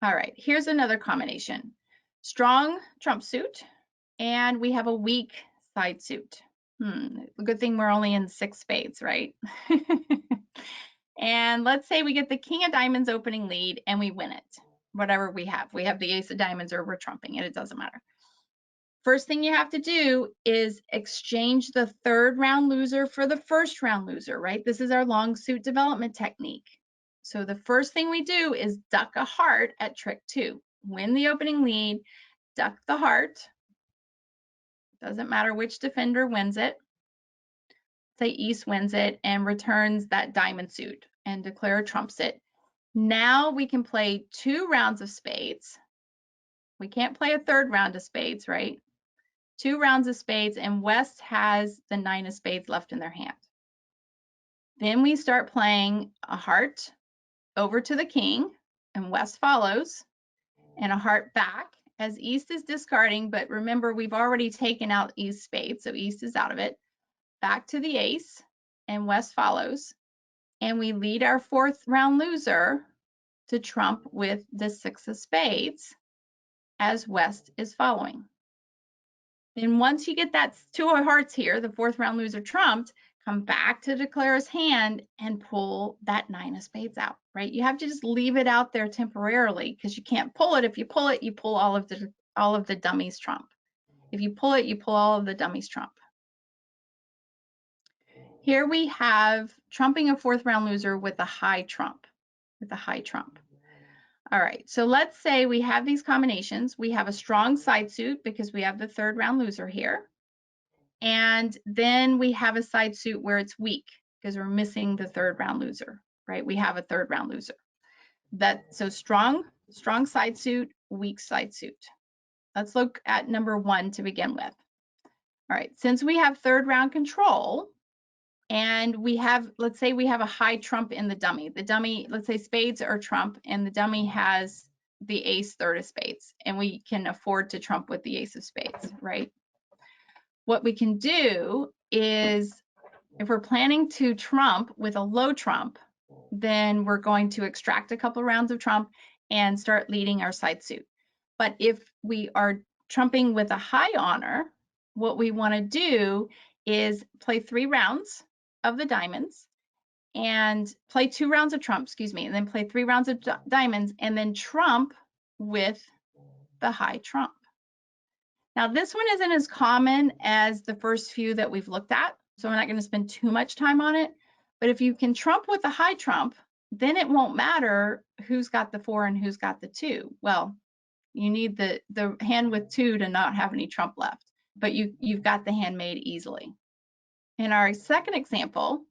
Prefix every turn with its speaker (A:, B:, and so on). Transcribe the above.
A: All right, here's another combination. Strong trump suit, and we have a weak side suit. Good thing we're only in 6 spades, right? And let's say we get the king of diamonds opening lead and we win it. Whatever we have. We have the ace of diamonds or we're trumping it. It doesn't matter. First thing you have to do is exchange the third round loser for the first round loser, right? This is our long suit development technique. So the first thing we do is duck a heart at trick 2. Win the opening lead, duck the heart. Doesn't matter which defender wins it. Say East wins it and returns that diamond suit, and Declare trumps it. Now we can play 2 rounds of spades. We can't play a third round of spades, right? 2 rounds of spades, and West has the 9 of spades left in their hand. Then we start playing a heart over to the king, and West follows, and a heart back as East is discarding, but remember we've already taken out East spade, so East is out of it. Back to the ace, and West follows, and we lead our 4th round loser to trump with the 6 of spades as West is following. Then once you get that 2 of hearts here, the 4th round loser trumped, come back to Declare's hand and pull that 9 of spades out, right? You have to just leave it out there temporarily because you can't pull it. If you pull it, you pull all of the dummies trump. If you pull it, you pull all of the dummies trump. Here we have trumping a 4th round loser with a high trump, All right, so let's say we have these combinations. We have a strong side suit because we have the 3rd round loser here. And then we have a side suit where it's weak because we're missing the 3rd round loser, right? We have a 3rd round loser. So strong side suit, weak side suit. Let's look at number 1 to begin with. All right, since we have 3rd round control, and we have, let's say we have a high trump in the dummy. The dummy, let's say spades are trump, and the dummy has the ace 3rd of spades, and we can afford to trump with the ace of spades, right? What we can do is, if we're planning to trump with a low trump, then we're going to extract a couple rounds of trump and start leading our side suit. But if we are trumping with a high honor, what we want to do is play 3 rounds of the diamonds and play 2 rounds of trump, and then play 3 rounds of diamonds and then trump with the high trump. Now this one isn't as common as the first few that we've looked at, so I'm not going to spend too much time on it. But if you can trump with a high trump, then it won't matter who's got the 4 and who's got the 2. Well, you need the hand with 2 to not have any trump left, but you've got the hand made easily. In our second example,